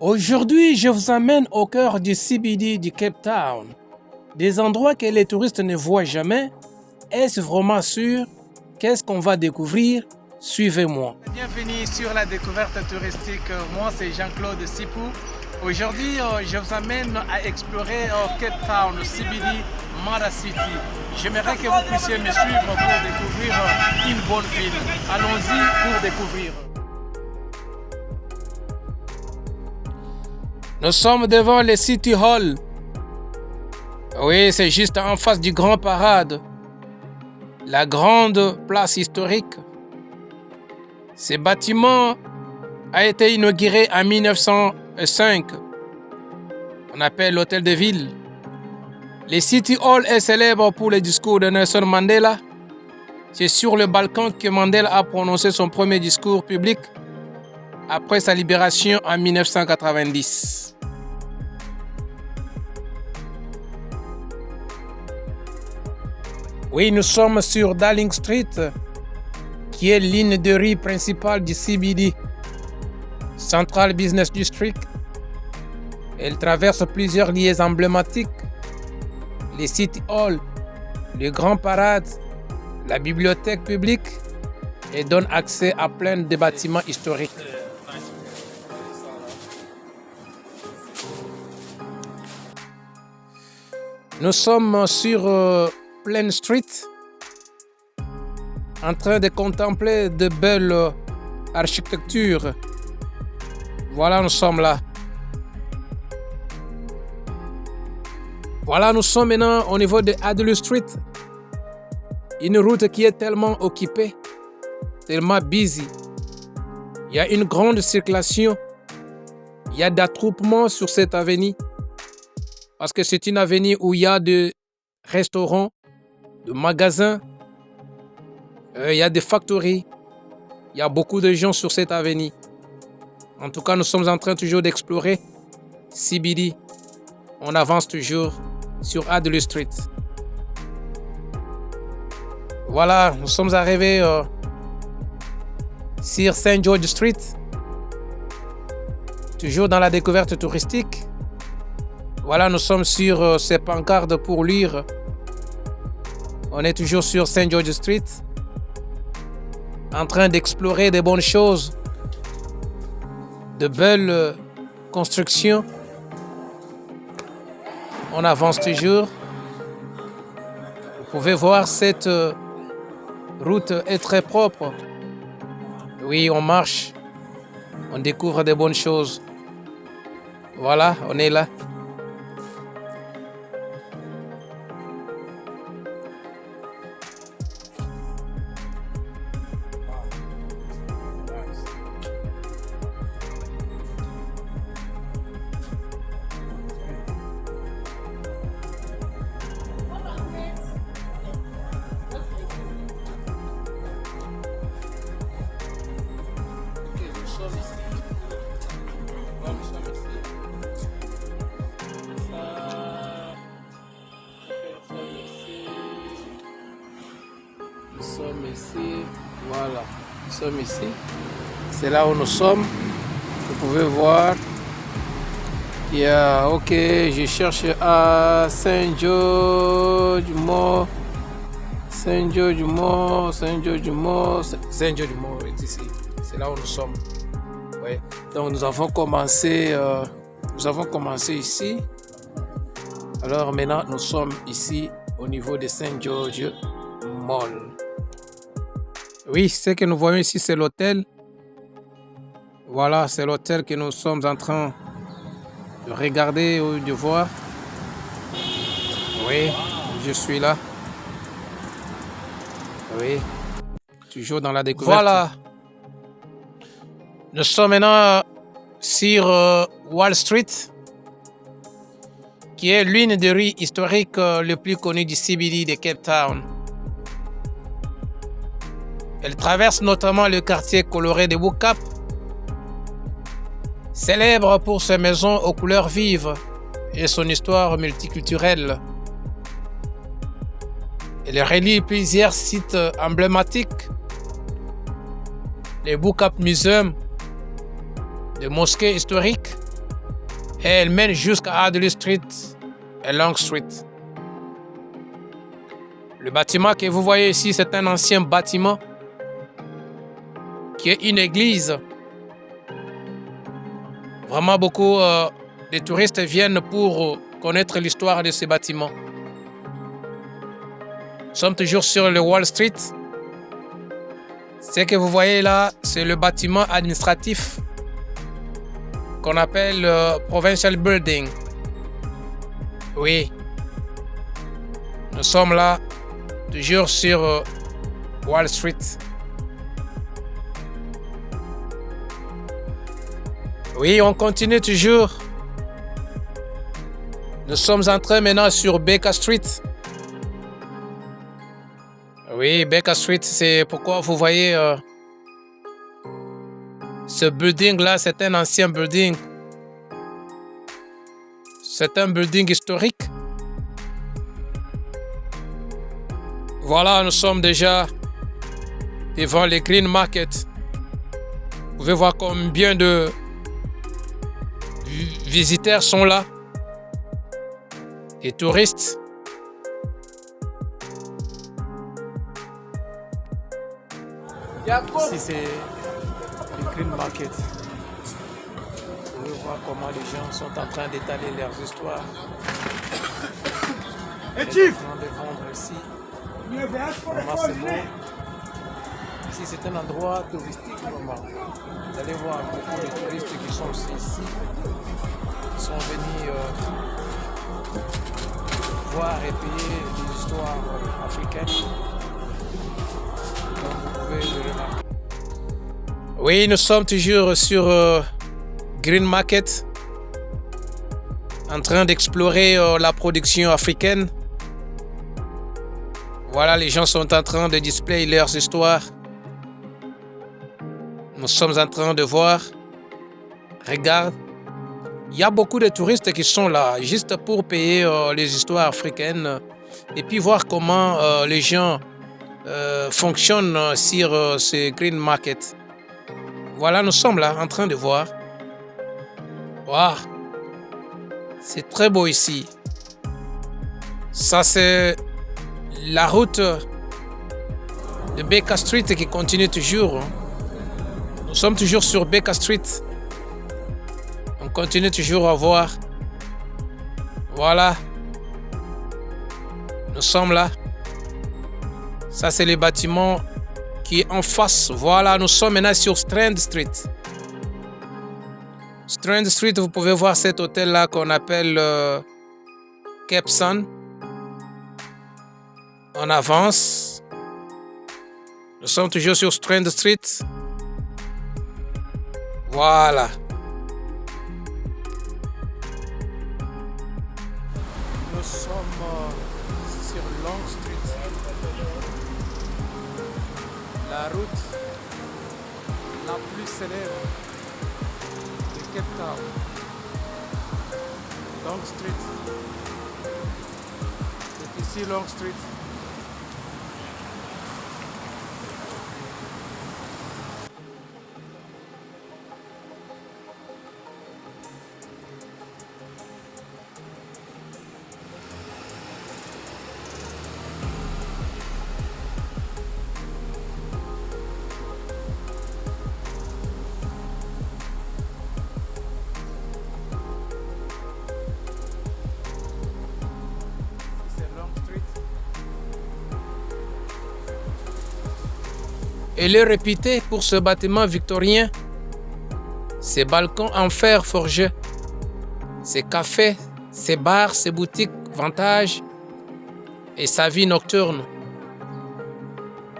Aujourd'hui, je vous amène au cœur du CBD du Cape Town. Des endroits que les touristes ne voient jamais. Est-ce vraiment sûr? Qu'est-ce qu'on va découvrir? Suivez-moi. Bienvenue sur la découverte touristique. Moi, c'est Jean-Claude Sipou. Aujourd'hui, je vous amène à explorer Cape Town, CBD, Mara City. J'aimerais que vous puissiez me suivre pour découvrir une bonne ville. Allons-y pour découvrir. Nous sommes devant le City Hall. Oui, c'est juste en face du Grand Parade, la grande place historique. Ce bâtiment a été inauguré en 1905. On appelle l'hôtel de ville. Le City Hall est célèbre pour le discours de Nelson Mandela. C'est sur le balcon que Mandela a prononcé son premier discours public après sa libération en 1990. Oui, nous sommes sur Darling Street, qui est l'une des rues principales du CBD, Central Business District. Elle traverse plusieurs lieux emblématiques, les City Hall, le Grand Parade, la bibliothèque publique et donne accès à plein de bâtiments historiques. Nous sommes sur Plain Street, en train de contempler de belles architectures. Voilà, nous sommes là. Voilà, nous sommes maintenant au niveau de Adelaide Street. Une route qui est tellement occupée, tellement busy. Il y a une grande circulation. Il y a d'attroupements sur cette avenue. Parce que c'est une avenue où il y a des restaurants, des magasins, il y a des factories. Il y a beaucoup de gens sur cette avenue. En tout cas, nous sommes en train toujours d'explorer CBD. On avance toujours sur Adelaide Street. Voilà, nous sommes arrivés sur St. George Street. Toujours dans la découverte touristique. Voilà, nous sommes sur ces pancartes pour lire. On est toujours sur St. George Street, en train d'explorer de bonnes choses, de belles constructions. On avance toujours. Vous pouvez voir, cette route est très propre. Oui, on marche, on découvre de bonnes choses. Voilà, on est là. Nous sommes ici, voilà, nous sommes ici, c'est là où nous sommes, vous pouvez voir, il y a, ok, je cherche à Saint George Mall est ici, c'est là où nous sommes, oui. Donc nous avons commencé ici, alors maintenant nous sommes ici au niveau de Saint George Mall. Oui, ce que nous voyons ici, c'est l'hôtel. Voilà, c'est l'hôtel que nous sommes en train de regarder ou de voir. Oui, je suis là. Oui, toujours dans la découverte. Voilà. Nous sommes maintenant sur Wall Street, qui est l'une des rues historiques les plus connues du CBD de Cape Town. Elle traverse notamment le quartier coloré de Bookap, célèbre pour ses maisons aux couleurs vives et son histoire multiculturelle. Elle relie plusieurs sites emblématiques, les Bookap Museum, des mosquées historiques, et elle mène jusqu'à Adderley Street et Long Street. Le bâtiment que vous voyez ici, c'est un ancien bâtiment qui est une église. Vraiment beaucoup de touristes viennent pour connaître l'histoire de ce bâtiment. Nous sommes toujours sur le Wall Street. Ce que vous voyez là, c'est le bâtiment administratif qu'on appelle le Provincial Building. Oui. Nous sommes là, toujours sur Wall Street. Oui, on continue toujours. Nous sommes en train maintenant sur Baker Street. Oui, Baker Street, c'est pourquoi vous voyez ce building-là, c'est un ancien building. C'est un building historique. Voilà, nous sommes déjà devant les Green Market. Vous pouvez voir combien de visiteurs sont là. Des touristes. Ici, c'est le Green Market. Vous pouvez voir comment les gens sont en train d'étaler leurs histoires. Ils sont en train de vendre ici. Vraiment, c'est beau. Ici, c'est un endroit touristique. Vraiment. Vous allez voir beaucoup de touristes qui sont ici. Qui sont venus voir et payer les histoires africaines. Oui, nous sommes toujours sur Green Market, en train d'explorer la production africaine. Voilà, les gens sont en train de displayer leurs histoires. Nous sommes en train de voir. Regarde, il y a beaucoup de touristes qui sont là, juste pour payer les histoires africaines et puis voir comment les gens fonctionnent sur ce Green Market. Voilà, nous sommes là en train de voir. Waouh, c'est très beau ici. Ça, c'est la route de Baker Street qui continue toujours. Nous sommes toujours sur Baker Street. On continue toujours à voir. Voilà. Nous sommes là. Ça, c'est le bâtiment qui est en face. Voilà, nous sommes maintenant sur Strand Street. Strand Street, vous pouvez voir cet hôtel-là qu'on appelle Cape Sun. On avance. Nous sommes toujours sur Strand Street. Voilà. Nous sommes sur Long Street. La route la plus célèbre de Cape Town. Long Street. C'est ici Long Street. Elle est réputée pour ce bâtiment victorien, ses balcons en fer forgé, ses cafés, ses bars, ses boutiques Vantage et sa vie nocturne.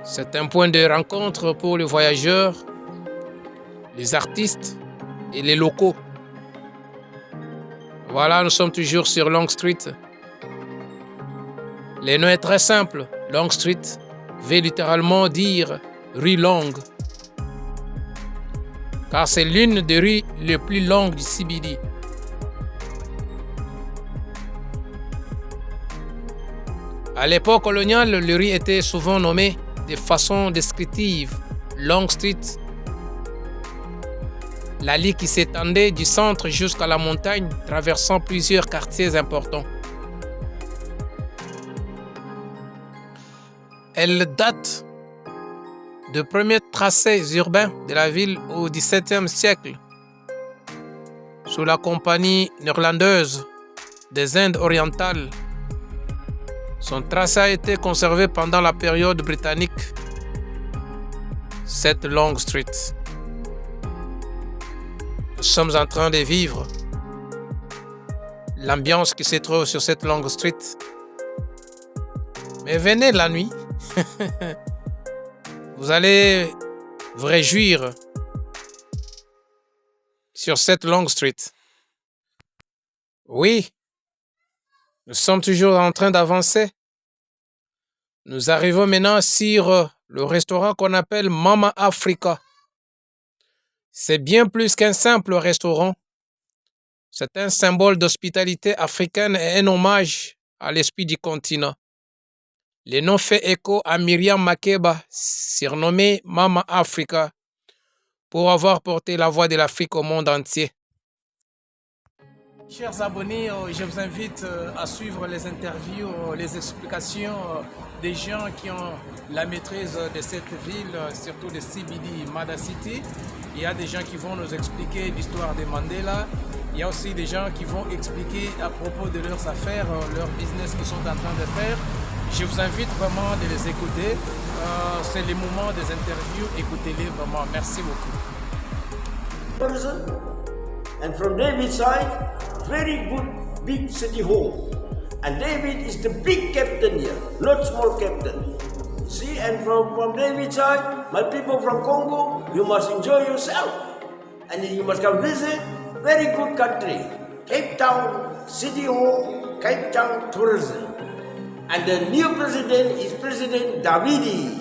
C'est un point de rencontre pour les voyageurs, les artistes et les locaux. Voilà, nous sommes toujours sur Long Street. Le nom est très simple. Long Street veut littéralement dire rue longue, car c'est l'une des rues les plus longues du CBD. À l'époque coloniale, le rue était souvent nommé de façon descriptive Long Street. L'allée qui s'étendait du centre jusqu'à la montagne, traversant plusieurs quartiers importants. Elle date de premiers tracés urbains de la ville au XVIIe siècle, sous la compagnie néerlandaise des Indes orientales. Son tracé a été conservé pendant la période britannique. Cette Long Street. Nous sommes en train de vivre l'ambiance qui se trouve sur cette Long Street. Mais venez la nuit, vous allez vous réjouir sur cette Long Street. Oui, nous sommes toujours en train d'avancer. Nous arrivons maintenant sur le restaurant qu'on appelle Mama Africa. C'est bien plus qu'un simple restaurant. C'est un symbole d'hospitalité africaine et un hommage à l'esprit du continent. Le nom fait écho à Miriam Makeba, surnommée Mama Africa, pour avoir porté la voix de l'Afrique au monde entier. Chers abonnés, je vous invite à suivre les interviews, les explications des gens qui ont la maîtrise de cette ville, surtout de CBD, Mada City. Il y a des gens qui vont nous expliquer l'histoire de Mandela. Il y a aussi des gens qui vont expliquer à propos de leurs affaires, leur business qu'ils sont en train de faire. Je vous invite vraiment de les écouter. C'est le moment des interviews. Écoutez-les vraiment. Merci beaucoup. And from David's side, very good big city hall. And David is the big captain here, not small captain. See, and from David's side, my people from Congo, you must enjoy yourself. And you must come visit, very good country. Cape Town City Hall, Cape Town Tourism. And the new president is President Davidi.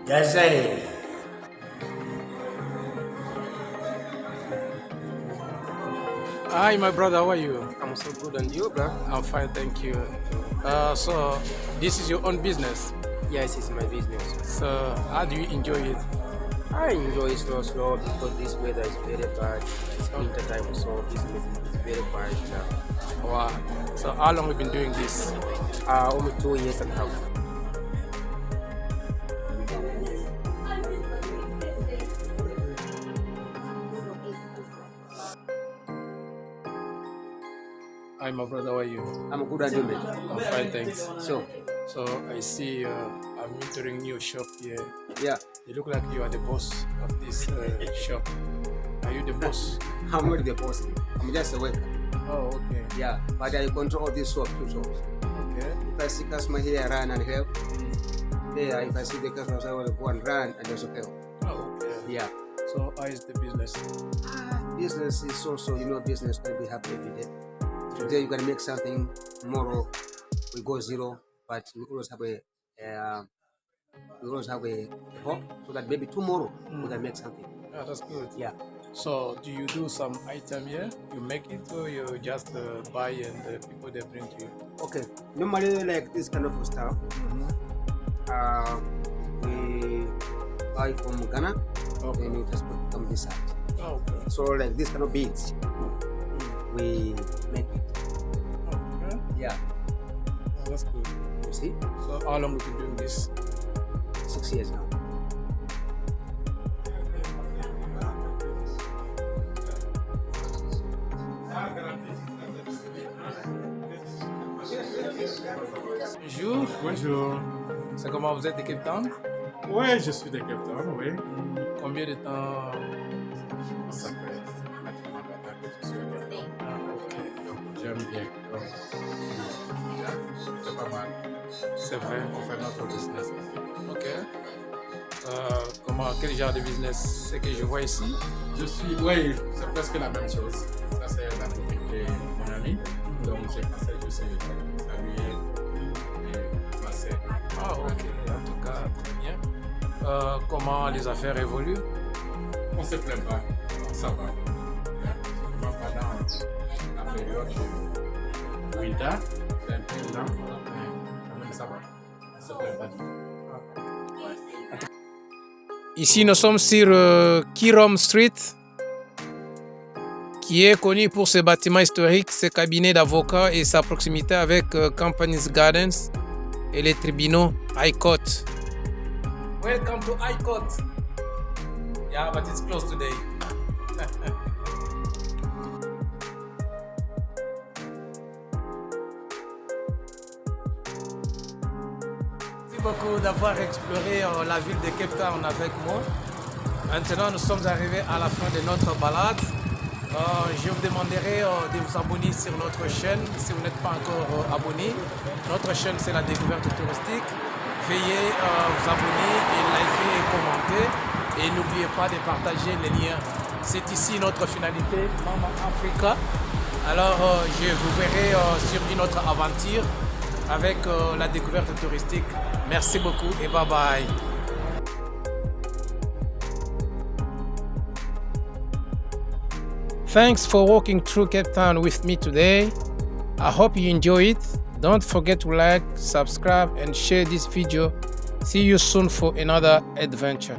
That's it. Hi, my brother. How are you? I'm so good, and you, bro? I'm fine, thank you. So, this is your own business. Yes, it's my business. So, how do you enjoy it? I enjoy it slow because this weather is very bad. It's winter time, so business is very bad now. Wow. So, how long have you been doing this? Only 2 years and a half. Hi, my brother. How are you? I'm good at doing it. I'm fine, thanks. So, So, I see I'm entering your shop here. yeah, You look like you are the boss of this shop. Are you the boss? I'm not the boss. I'm just a worker. Oh, okay. Yeah, but I control all these shops, 2 shops. Okay. If I see customer here, I run and help. There, if I see the customers, I will go and run and also help. Oh, okay. Yeah. So, how is the business? Business is also, business can be happy every day. Today you can make something, tomorrow we go zero, but we always have a hope so that maybe tomorrow we can make something. Yeah, that's good. Yeah. So, do you do some item here? You make it or you just buy and people they bring to you? Okay. Normally like this kind of stuff, we buy from Ghana, Okay. then we transport from this side. Oh, okay. So like this kind of beads, we make it. Okay. Yeah. Oh, that's good. You see, So, how long have you been doing this? 6 years now. Bonjour. Bonjour. C'est comment vous êtes de Cape Town? Ouais, je suis de Cape Town, oui. Combien de temps? Ça fait pratiquement 20 ans que je suis au Cape Town. Ah, ok. Donc, j'aime bien. Donc, c'est pas mal. C'est vrai. On fait notre business ici. Ok. Quel genre de business c'est que je vois ici? Oui, c'est presque la même chose. Ça, c'est la boutique de mon ami. Donc, j'ai passé juste saluer et passer. Ah, ok. En tout cas, très bien. Comment les affaires évoluent? On ne se plaint pas. Ça va. Seulement pendant la période de winter, c'est un peu lent, mais quand même ça va. On ne se plaint pas du tout. Ici, nous sommes sur Kirom Street. qui est connu pour ses bâtiments historiques, ses cabinets d'avocats et sa proximité avec Companies Gardens et les tribunaux High Court. Welcome to High Court. Yeah, but it's closed today. Merci beaucoup d'avoir exploré la ville de Cape Town avec moi. Maintenant, nous sommes arrivés à la fin de notre balade. Je vous demanderai de vous abonner sur notre chaîne si vous n'êtes pas encore abonné. Notre chaîne, c'est la découverte touristique. Veuillez vous abonner et liker et commenter. Et n'oubliez pas de partager les liens. C'est ici notre finalité, Mama Africa. Alors, je vous verrai sur une autre aventure avec la découverte touristique. Merci beaucoup et bye bye. Thanks for walking through Cape Town with me today. I hope you enjoy it. Don't forget to like, subscribe and share this video. See you soon for another adventure.